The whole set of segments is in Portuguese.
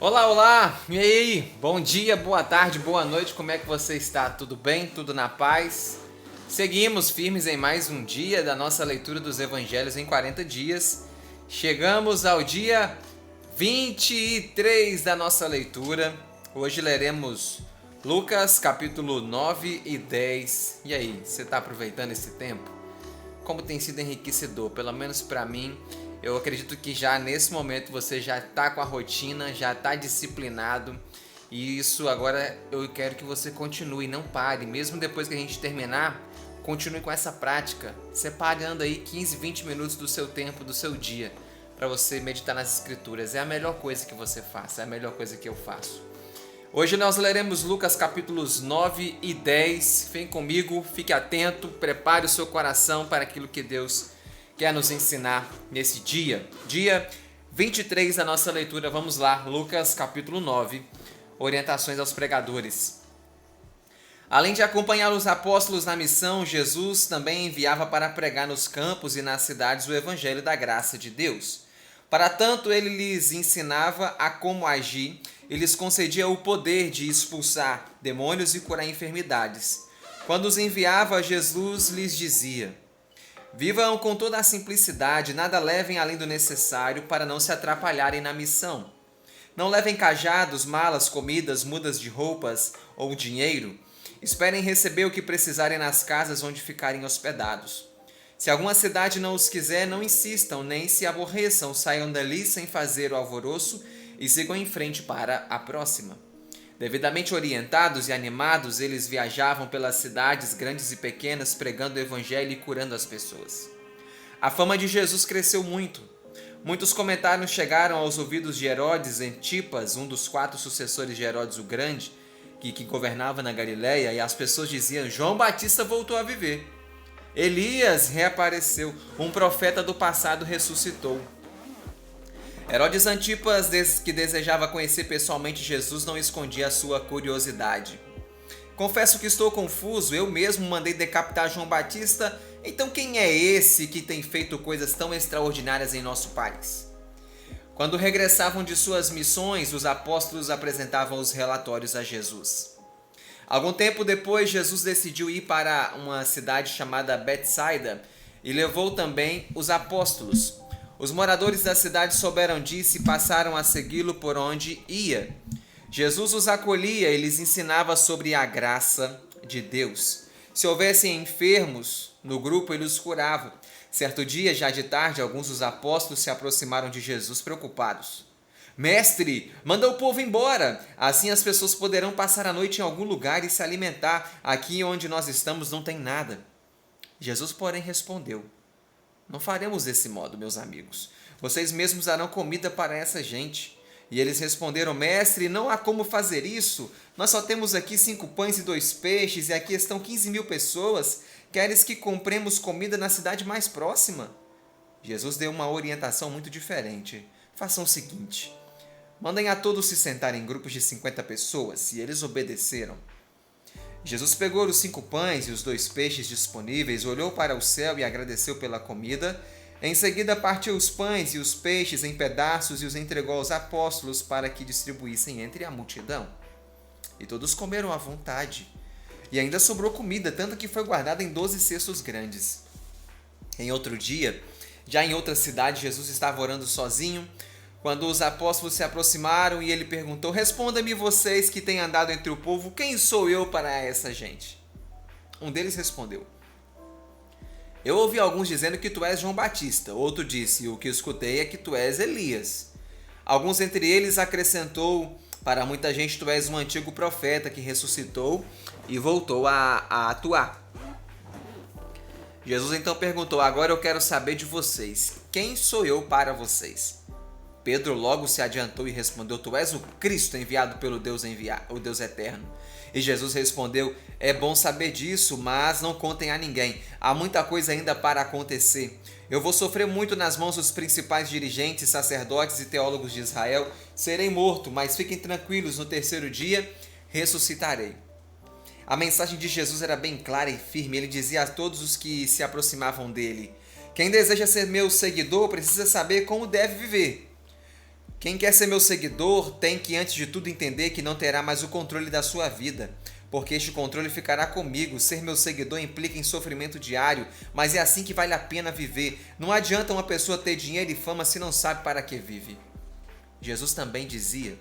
Olá, olá! E aí? Bom dia, boa tarde, boa noite, como é que você está? Tudo bem? Tudo na paz? Seguimos firmes em mais um dia da nossa leitura dos Evangelhos em 40 dias. Chegamos ao dia 23 da nossa leitura. Hoje leremos Lucas capítulo 9 e 10. E aí, você está aproveitando esse tempo? Como tem sido enriquecedor, pelo menos para mim. Eu acredito que já nesse momento você já está com a rotina, já está disciplinado. E isso agora eu quero que você continue, não pare. Mesmo depois que a gente terminar, continue com essa prática, separando aí 15, 20 minutos do seu tempo, do seu dia, para você meditar nas escrituras. É a melhor coisa que você faça, é a melhor coisa que eu faço. Hoje nós leremos Lucas capítulos 9 e 10. Vem comigo, fique atento, prepare o seu coração para aquilo que Deus quer nos ensinar nesse dia. Dia 23 da nossa leitura, vamos lá, Lucas capítulo 9, orientações aos pregadores. Além de acompanhar os apóstolos na missão, Jesus também enviava para pregar nos campos e nas cidades o evangelho da graça de Deus. Para tanto, ele lhes ensinava a como agir e lhes concedia o poder de expulsar demônios e curar enfermidades. Quando os enviava, Jesus lhes dizia: vivam com toda a simplicidade, nada levem além do necessário para não se atrapalharem na missão. Não levem cajados, malas, comidas, mudas de roupas ou dinheiro. Esperem receber o que precisarem nas casas onde ficarem hospedados. Se alguma cidade não os quiser, não insistam, nem se aborreçam, saiam dali sem fazer o alvoroço e sigam em frente para a próxima. Devidamente orientados e animados, eles viajavam pelas cidades grandes e pequenas, pregando o evangelho e curando as pessoas. A fama de Jesus cresceu muito. Muitos comentários chegaram aos ouvidos de Herodes Antipas, um dos 4 sucessores de Herodes o Grande, que governava na Galileia, e as pessoas diziam: João Batista voltou a viver. Elias reapareceu, um profeta do passado ressuscitou. Herodes Antipas, que desejava conhecer pessoalmente Jesus, não escondia a sua curiosidade. Confesso que estou confuso, eu mesmo mandei decapitar João Batista, então quem é esse que tem feito coisas tão extraordinárias em nosso país? Quando regressavam de suas missões, os apóstolos apresentavam os relatórios a Jesus. Algum tempo depois, Jesus decidiu ir para uma cidade chamada Betsaida e levou também os apóstolos. Os moradores da cidade souberam disso e passaram a segui-lo por onde ia. Jesus os acolhia e lhes ensinava sobre a graça de Deus. Se houvessem enfermos no grupo, ele os curava. Certo dia, já de tarde, alguns dos apóstolos se aproximaram de Jesus preocupados. Mestre, manda o povo embora, assim as pessoas poderão passar a noite em algum lugar e se alimentar. Aqui onde nós estamos não tem nada. Jesus, porém, respondeu: não faremos desse modo, meus amigos. Vocês mesmos darão comida para essa gente. E eles responderam: mestre, não há como fazer isso. Nós só temos aqui 5 pães e 2 peixes, e aqui estão 15.000 pessoas. Queres que compremos comida na cidade mais próxima? Jesus deu uma orientação muito diferente. Façam o seguinte: mandem a todos se sentar em grupos de 50 pessoas, e eles obedeceram. Jesus pegou os 5 pães e os 2 peixes disponíveis, olhou para o céu e agradeceu pela comida. Em seguida, partiu os pães e os peixes em pedaços e os entregou aos apóstolos para que distribuíssem entre a multidão. E todos comeram à vontade. E ainda sobrou comida, tanto que foi guardada em 12 cestos grandes. Em outro dia, já em outra cidade, Jesus estava orando sozinho, quando os apóstolos se aproximaram e ele perguntou: responda-me vocês que têm andado entre o povo, quem sou eu para essa gente? Um deles respondeu: eu ouvi alguns dizendo que tu és João Batista. Outro disse: o que escutei é que tu és Elias. Alguns entre eles acrescentou: para muita gente tu és um antigo profeta que ressuscitou e voltou a atuar. Jesus então perguntou: agora eu quero saber de vocês, quem sou eu para vocês? Pedro logo se adiantou e respondeu: tu és o Cristo enviado pelo o Deus eterno. E Jesus respondeu: é bom saber disso, mas não contem a ninguém. Há muita coisa ainda para acontecer. Eu vou sofrer muito nas mãos dos principais dirigentes, sacerdotes e teólogos de Israel. Serei morto, mas fiquem tranquilos, no 3º dia ressuscitarei. A mensagem de Jesus era bem clara e firme. Ele dizia a todos os que se aproximavam dele: quem deseja ser meu seguidor precisa saber como deve viver. Quem quer ser meu seguidor tem que, antes de tudo, entender que não terá mais o controle da sua vida, porque este controle ficará comigo. Ser meu seguidor implica em sofrimento diário, mas é assim que vale a pena viver. Não adianta uma pessoa ter dinheiro e fama se não sabe para que vive. Jesus também dizia: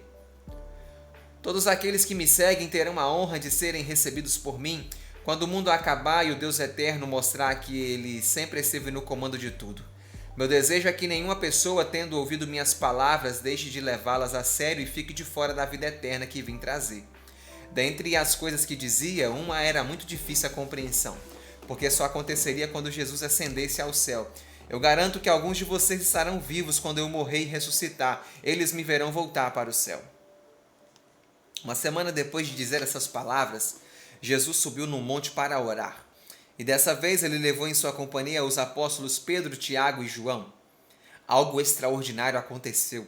todos aqueles que me seguem terão a honra de serem recebidos por mim, quando o mundo acabar e o Deus eterno mostrar que ele sempre esteve no comando de tudo. Meu desejo é que nenhuma pessoa, tendo ouvido minhas palavras, deixe de levá-las a sério e fique de fora da vida eterna que vim trazer. Dentre as coisas que dizia, uma era muito difícil a compreensão, porque só aconteceria quando Jesus ascendesse ao céu. Eu garanto que alguns de vocês estarão vivos quando eu morrer e ressuscitar. Eles me verão voltar para o céu. Uma semana depois de dizer essas palavras, Jesus subiu num monte para orar. E dessa vez ele levou em sua companhia os apóstolos Pedro, Tiago e João. Algo extraordinário aconteceu.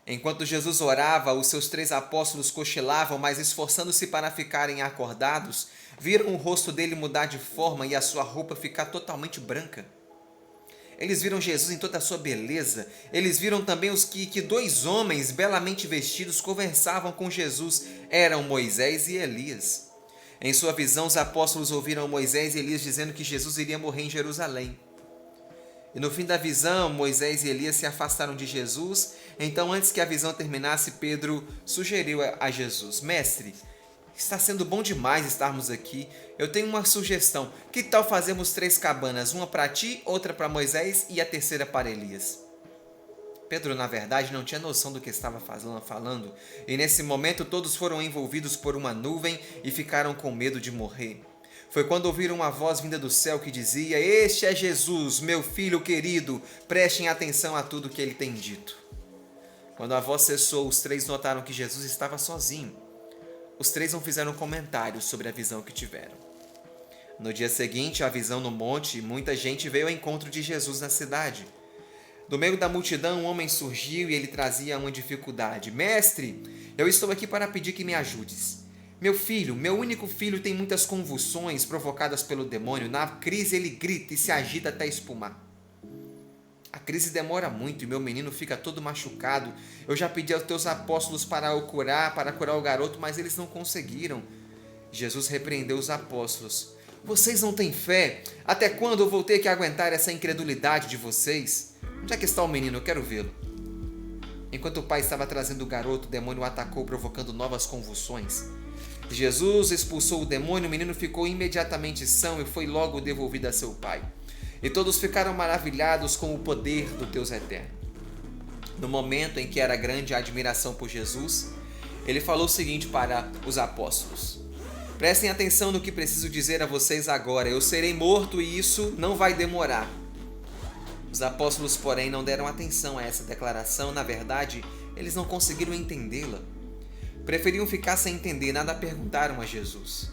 Enquanto Jesus orava, os seus 3 apóstolos cochilavam, mas esforçando-se para ficarem acordados, viram o rosto dele mudar de forma e a sua roupa ficar totalmente branca. Eles viram Jesus em toda a sua beleza. Eles viram também que 2 homens belamente vestidos conversavam com Jesus. Eram Moisés e Elias. Em sua visão, os apóstolos ouviram Moisés e Elias dizendo que Jesus iria morrer em Jerusalém. E no fim da visão, Moisés e Elias se afastaram de Jesus. Então, antes que a visão terminasse, Pedro sugeriu a Jesus: Mestre, está sendo bom demais estarmos aqui. Eu tenho uma sugestão. Que tal fazermos 3 cabanas? Uma para ti, outra para Moisés e a terceira para Elias? Pedro, na verdade, não tinha noção do que estava falando, e nesse momento todos foram envolvidos por uma nuvem e ficaram com medo de morrer. Foi quando ouviram uma voz vinda do céu que dizia: Este é Jesus, meu filho querido, prestem atenção a tudo que ele tem dito. Quando a voz cessou, os 3 notaram que Jesus estava sozinho. Os 3 não fizeram comentários sobre a visão que tiveram. No dia seguinte, a visão no monte, muita gente veio ao encontro de Jesus na cidade. Do meio da multidão, um homem surgiu e ele trazia uma dificuldade. Mestre, eu estou aqui para pedir que me ajudes. Meu único filho tem muitas convulsões provocadas pelo demônio. Na crise ele grita e se agita até espumar. A crise demora muito e meu menino fica todo machucado. Eu já pedi aos teus apóstolos para curar o garoto, mas eles não conseguiram. Jesus repreendeu os apóstolos. Vocês não têm fé? Até quando eu vou ter que aguentar essa incredulidade de vocês? Onde é que está o menino? Eu quero vê-lo. Enquanto o pai estava trazendo o garoto, o demônio o atacou, provocando novas convulsões. Jesus expulsou o demônio, o menino ficou imediatamente são e foi logo devolvido a seu pai. E todos ficaram maravilhados com o poder do Deus eterno. No momento em que era grande a admiração por Jesus, ele falou o seguinte para os apóstolos: Prestem atenção no que preciso dizer a vocês agora. Eu serei morto e isso não vai demorar. Os apóstolos, porém, não deram atenção a essa declaração. Na verdade, eles não conseguiram entendê-la. Preferiam ficar sem entender, nada perguntaram a Jesus.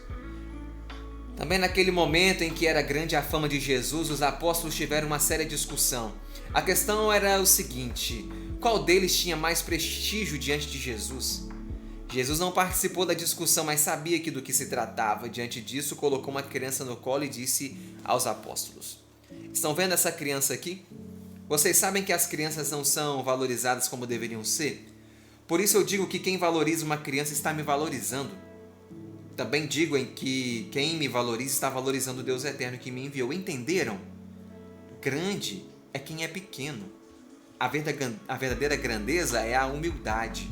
Também naquele momento em que era grande a fama de Jesus, os apóstolos tiveram uma séria discussão. A questão era o seguinte: qual deles tinha mais prestígio diante de Jesus? Jesus não participou da discussão, mas sabia do que se tratava. Diante disso, colocou uma criança no colo e disse aos apóstolos: Estão vendo essa criança aqui? Vocês sabem que as crianças não são valorizadas como deveriam ser? Por isso eu digo que quem valoriza uma criança está me valorizando. Também digo que quem me valoriza está valorizando o Deus eterno que me enviou. Entenderam? Grande é quem é pequeno. A verdadeira grandeza é a humildade.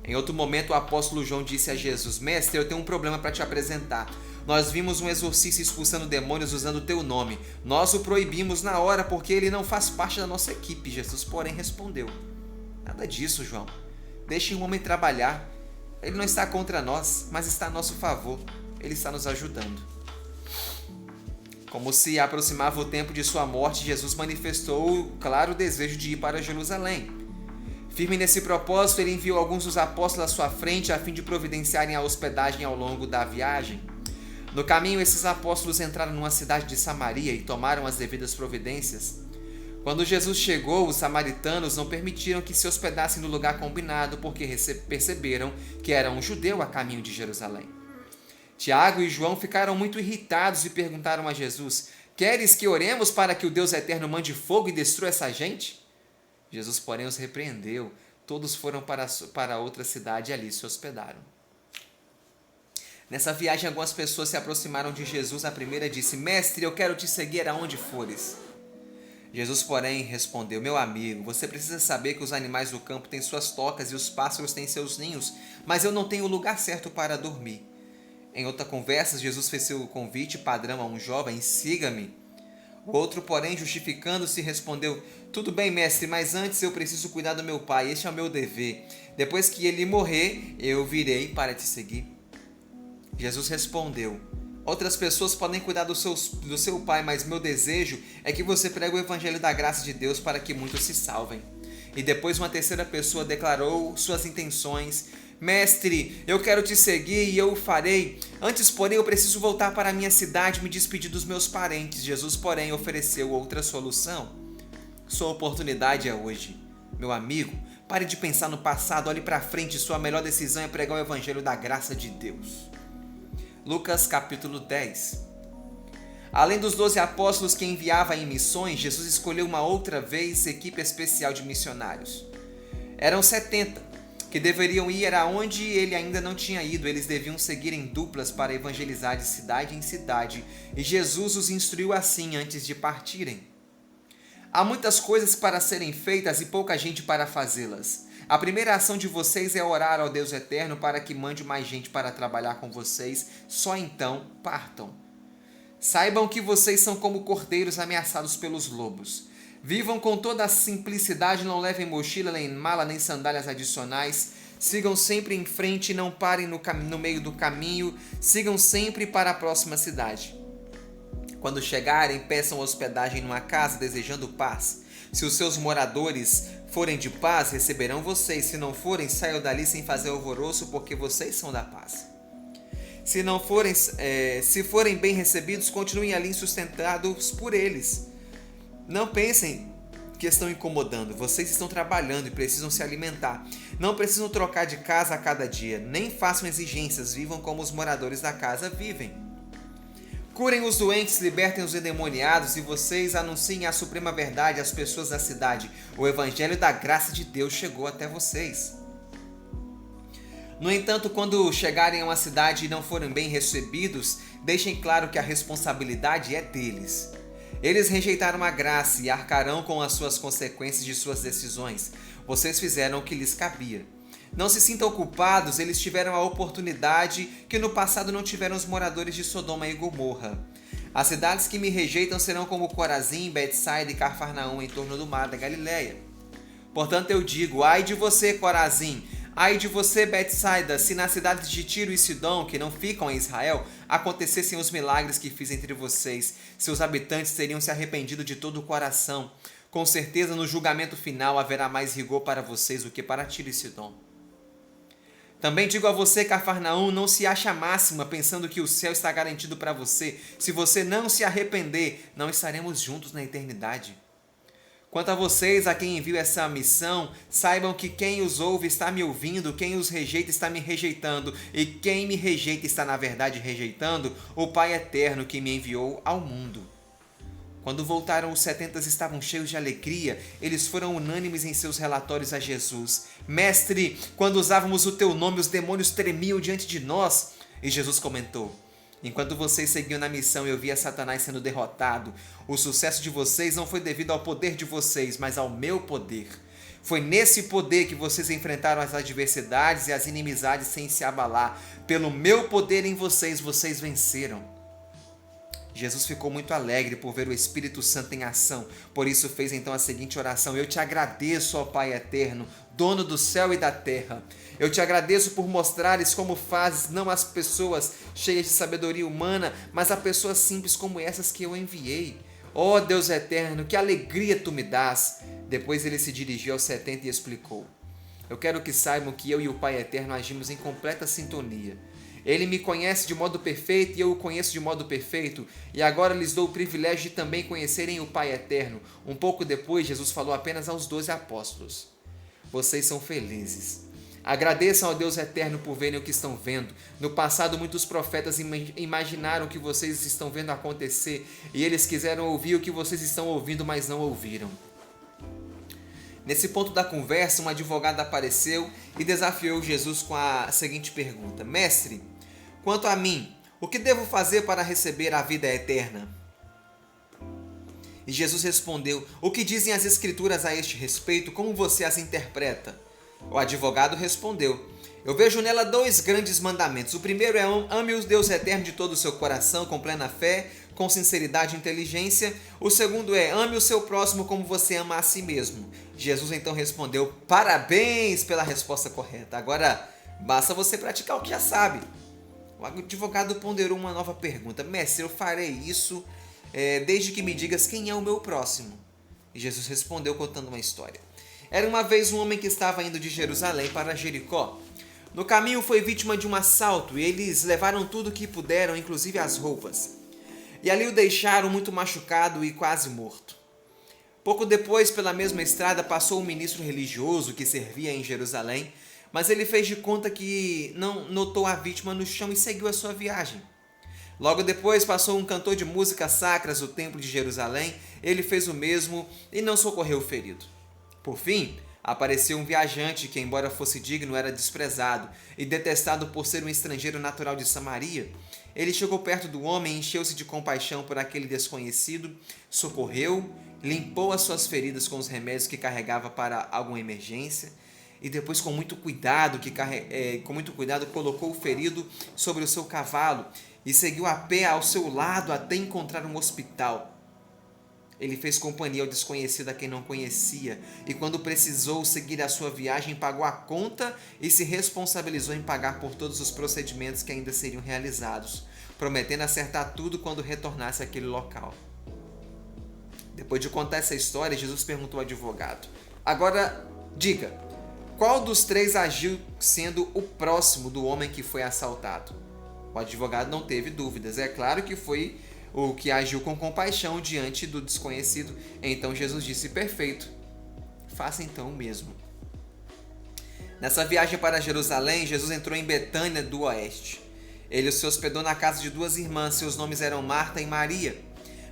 Em outro momento, o apóstolo João disse a Jesus: Mestre, eu tenho um problema para te apresentar. Nós vimos um exorcista expulsando demônios usando o teu nome. Nós o proibimos na hora porque ele não faz parte da nossa equipe. Jesus, porém, respondeu: Nada disso, João. Deixe o homem trabalhar. Ele não está contra nós, mas está a nosso favor. Ele está nos ajudando. Como se aproximava o tempo de sua morte, Jesus manifestou o claro desejo de ir para Jerusalém. Firme nesse propósito, ele enviou alguns dos apóstolos à sua frente a fim de providenciarem a hospedagem ao longo da viagem. No caminho, esses apóstolos entraram numa cidade de Samaria e tomaram as devidas providências. Quando Jesus chegou, os samaritanos não permitiram que se hospedassem no lugar combinado, porque perceberam que era um judeu a caminho de Jerusalém. Tiago e João ficaram muito irritados e perguntaram a Jesus: Queres que oremos para que o Deus eterno mande fogo e destrua essa gente? Jesus, porém, os repreendeu. Todos foram para outra cidade e ali se hospedaram. Nessa viagem, algumas pessoas se aproximaram de Jesus. A primeira disse: Mestre, eu quero te seguir aonde fores. Jesus, porém, respondeu: Meu amigo, você precisa saber que os animais do campo têm suas tocas e os pássaros têm seus ninhos, mas eu não tenho o lugar certo para dormir. Em outra conversa, Jesus fez seu convite padrão a um jovem: Siga-me. O outro, porém, justificando-se, respondeu: Tudo bem, mestre, mas antes eu preciso cuidar do meu pai, este é o meu dever. Depois que ele morrer, eu virei para te seguir. Jesus respondeu: Outras pessoas podem cuidar do seu pai, mas meu desejo é que você pregue o evangelho da graça de Deus para que muitos se salvem. E depois uma terceira pessoa declarou suas intenções: Mestre, eu quero te seguir e eu o farei. Antes, porém, eu preciso voltar para a minha cidade e me despedir dos meus parentes. Jesus, porém, ofereceu outra solução. Sua oportunidade é hoje. Meu amigo, pare de pensar no passado, olhe para frente. Sua melhor decisão é pregar o evangelho da graça de Deus. Lucas capítulo 10. Além dos 12 apóstolos que enviava em missões, Jesus escolheu uma outra vez equipe especial de missionários. Eram 70, que deveriam ir aonde ele ainda não tinha ido. Eles deviam seguir em duplas para evangelizar de cidade em cidade, e Jesus os instruiu assim antes de partirem. Há muitas coisas para serem feitas e pouca gente para fazê-las. A primeira ação de vocês é orar ao Deus Eterno para que mande mais gente para trabalhar com vocês, só então partam. Saibam que vocês são como cordeiros ameaçados pelos lobos. Vivam com toda a simplicidade, não levem mochila, nem mala, nem sandálias adicionais. Sigam sempre em frente e não parem no meio do caminho. Sigam sempre para a próxima cidade. Quando chegarem, peçam hospedagem numa casa desejando paz. Se os seus moradores forem de paz, receberão vocês. Se não forem, saiam dali sem fazer alvoroço, porque vocês são da paz. Se forem bem recebidos, continuem ali sustentados por eles. Não pensem que estão incomodando. Vocês estão trabalhando e precisam se alimentar. Não precisam trocar de casa a cada dia. Nem façam exigências. Vivam como os moradores da casa vivem. Curem os doentes, libertem os endemoniados e vocês anunciem a suprema verdade às pessoas da cidade. O evangelho da graça de Deus chegou até vocês. No entanto, quando chegarem a uma cidade e não forem bem recebidos, deixem claro que a responsabilidade é deles. Eles rejeitaram a graça e arcarão com as suas consequências de suas decisões. Vocês fizeram o que lhes cabia. Não se sintam culpados, eles tiveram a oportunidade que no passado não tiveram os moradores de Sodoma e Gomorra. As cidades que me rejeitam serão como Corazim, Betsaida e Cafarnaum em torno do mar da Galileia. Portanto eu digo, ai de você, Corazim, ai de você, Betsaida, se nas cidades de Tiro e Sidom, que não ficam em Israel, acontecessem os milagres que fiz entre vocês, seus habitantes teriam se arrependido de todo o coração. Com certeza no julgamento final haverá mais rigor para vocês do que para Tiro e Sidom. Também digo a você, Cafarnaum, não se ache a máxima pensando que o céu está garantido para você. Se você não se arrepender, não estaremos juntos na eternidade. Quanto a vocês, a quem envio essa missão, saibam que quem os ouve está me ouvindo, quem os rejeita está me rejeitando, e quem me rejeita está na verdade rejeitando o Pai Eterno que me enviou ao mundo. Quando voltaram, os 70 estavam cheios de alegria. Eles foram unânimes em seus relatórios a Jesus. Mestre, quando usávamos o teu nome, os demônios tremiam diante de nós. E Jesus comentou: enquanto vocês seguiam na missão, eu via Satanás sendo derrotado. O sucesso de vocês não foi devido ao poder de vocês, mas ao meu poder. Foi nesse poder que vocês enfrentaram as adversidades e as inimizades sem se abalar. Pelo meu poder em vocês, vocês venceram. Jesus ficou muito alegre por ver o Espírito Santo em ação. Por isso fez então a seguinte oração: eu te agradeço, ó Pai Eterno, dono do céu e da terra. Eu te agradeço por mostrares como fazes não às pessoas cheias de sabedoria humana, mas a pessoas simples como essas que eu enviei. Ó Deus Eterno, que alegria tu me dás. Depois ele se dirigiu aos 70 e explicou: eu quero que saibam que eu e o Pai Eterno agimos em completa sintonia. Ele me conhece de modo perfeito e eu o conheço de modo perfeito, e agora lhes dou o privilégio de também conhecerem o Pai Eterno. Um pouco depois, Jesus falou apenas aos 12 apóstolos: vocês são felizes. Agradeçam ao Deus Eterno por verem o que estão vendo. No passado, muitos profetas imaginaram o que vocês estão vendo acontecer, e eles quiseram ouvir o que vocês estão ouvindo, mas não ouviram. Nesse ponto da conversa, um advogado apareceu e desafiou Jesus com a seguinte pergunta: Mestre, quanto a mim, o que devo fazer para receber a vida eterna? E Jesus respondeu: O que dizem as Escrituras a este respeito? Como você as interpreta? O advogado respondeu: Eu vejo nela 2 grandes mandamentos. O primeiro é: ame o Deus eterno de todo o seu coração, com plena fé, com sinceridade e inteligência. O segundo é: ame o seu próximo como você ama a si mesmo. Jesus então respondeu: Parabéns pela resposta correta. Agora, basta você praticar o que já sabe. O advogado ponderou uma nova pergunta: Mestre, eu farei isso desde que me digas quem é o meu próximo. E Jesus respondeu contando uma história. Era uma vez um homem que estava indo de Jerusalém para Jericó. No caminho foi vítima de um assalto e eles levaram tudo o que puderam, inclusive as roupas. E ali o deixaram muito machucado e quase morto. Pouco depois, pela mesma estrada, passou um ministro religioso que servia em Jerusalém, mas ele fez de conta que não notou a vítima no chão e seguiu a sua viagem. Logo depois passou um cantor de músicas sacras do templo de Jerusalém, ele fez o mesmo e não socorreu o ferido. Por fim, apareceu um viajante que, embora fosse digno, era desprezado e detestado por ser um estrangeiro natural de Samaria. Ele chegou perto do homem, encheu-se de compaixão por aquele desconhecido, socorreu, limpou as suas feridas com os remédios que carregava para alguma emergência e depois, com muito cuidado, colocou o ferido sobre o seu cavalo e seguiu a pé ao seu lado até encontrar um hospital. Ele fez companhia ao desconhecido a quem não conhecia e, quando precisou seguir a sua viagem, pagou a conta e se responsabilizou em pagar por todos os procedimentos que ainda seriam realizados, prometendo acertar tudo quando retornasse àquele local. Depois de contar essa história, Jesus perguntou ao advogado: Agora, diga, qual dos 3 agiu sendo o próximo do homem que foi assaltado? O advogado não teve dúvidas. É claro que foi o que agiu com compaixão diante do desconhecido. Então Jesus disse: Perfeito, faça então o mesmo. Nessa viagem para Jerusalém, Jesus entrou em Betânia do Oeste. Ele se hospedou na casa de 2 irmãs, seus nomes eram Marta e Maria.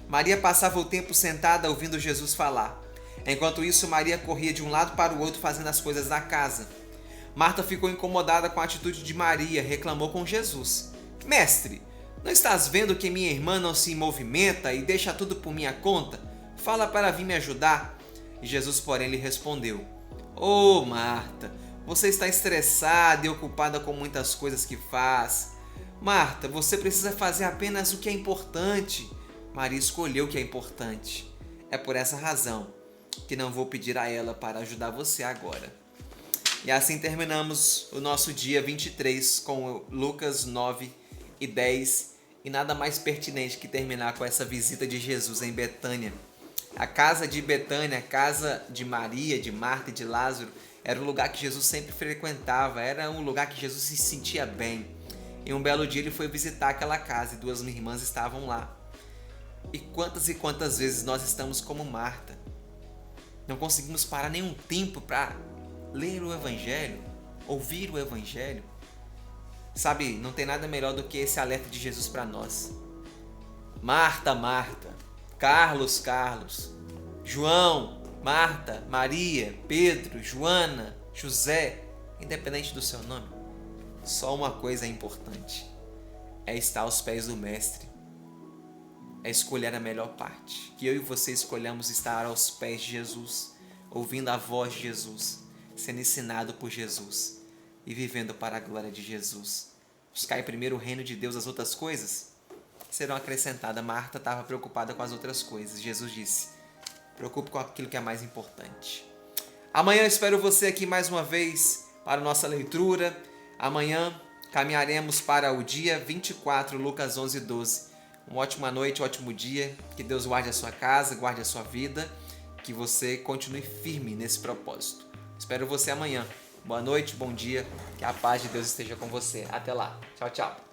Maria passava o tempo sentada ouvindo Jesus falar. Enquanto isso, Maria corria de um lado para o outro fazendo as coisas da casa. Marta ficou incomodada com a atitude de Maria, reclamou com Jesus: Mestre, não estás vendo que minha irmã não se movimenta e deixa tudo por minha conta? Fala para vir me ajudar. E Jesus, porém, lhe respondeu: Oh, Marta, você está estressada e ocupada com muitas coisas que faz. Marta, você precisa fazer apenas o que é importante. Maria escolheu o que é importante. É por essa razão que não vou pedir a ela para ajudar você agora. E assim terminamos o nosso dia 23 com Lucas 9 e 10. E nada mais pertinente que terminar com essa visita de Jesus em Betânia. A casa de Betânia, a casa de Maria, de Marta e de Lázaro, era um lugar que Jesus sempre frequentava, era um lugar que Jesus se sentia bem. E um belo dia ele foi visitar aquela casa e 2 irmãs estavam lá. E quantas vezes nós estamos como Marta? Não conseguimos parar nenhum tempo para ler o Evangelho, ouvir o Evangelho. Sabe, não tem nada melhor do que esse alerta de Jesus para nós. Marta, Marta, Carlos, João, Marta, Maria, Pedro, Joana, José, independente do seu nome, só uma coisa é importante: é estar aos pés do Mestre, é escolher a melhor parte. Que eu e você escolhamos estar aos pés de Jesus, ouvindo a voz de Jesus, sendo ensinado por Jesus e vivendo para a glória de Jesus. Buscar primeiro o reino de Deus, as outras coisas serão acrescentadas. Marta estava preocupada com as outras coisas. Jesus disse: preocupe com aquilo que é mais importante. Amanhã eu espero você aqui mais uma vez para a nossa leitura. Amanhã caminharemos para o dia 24, Lucas 11, 12. Uma ótima noite, um ótimo dia. Que Deus guarde a sua casa, guarde a sua vida. Que você continue firme nesse propósito. Espero você amanhã. Boa noite, bom dia. Que a paz de Deus esteja com você. Até lá. Tchau, tchau.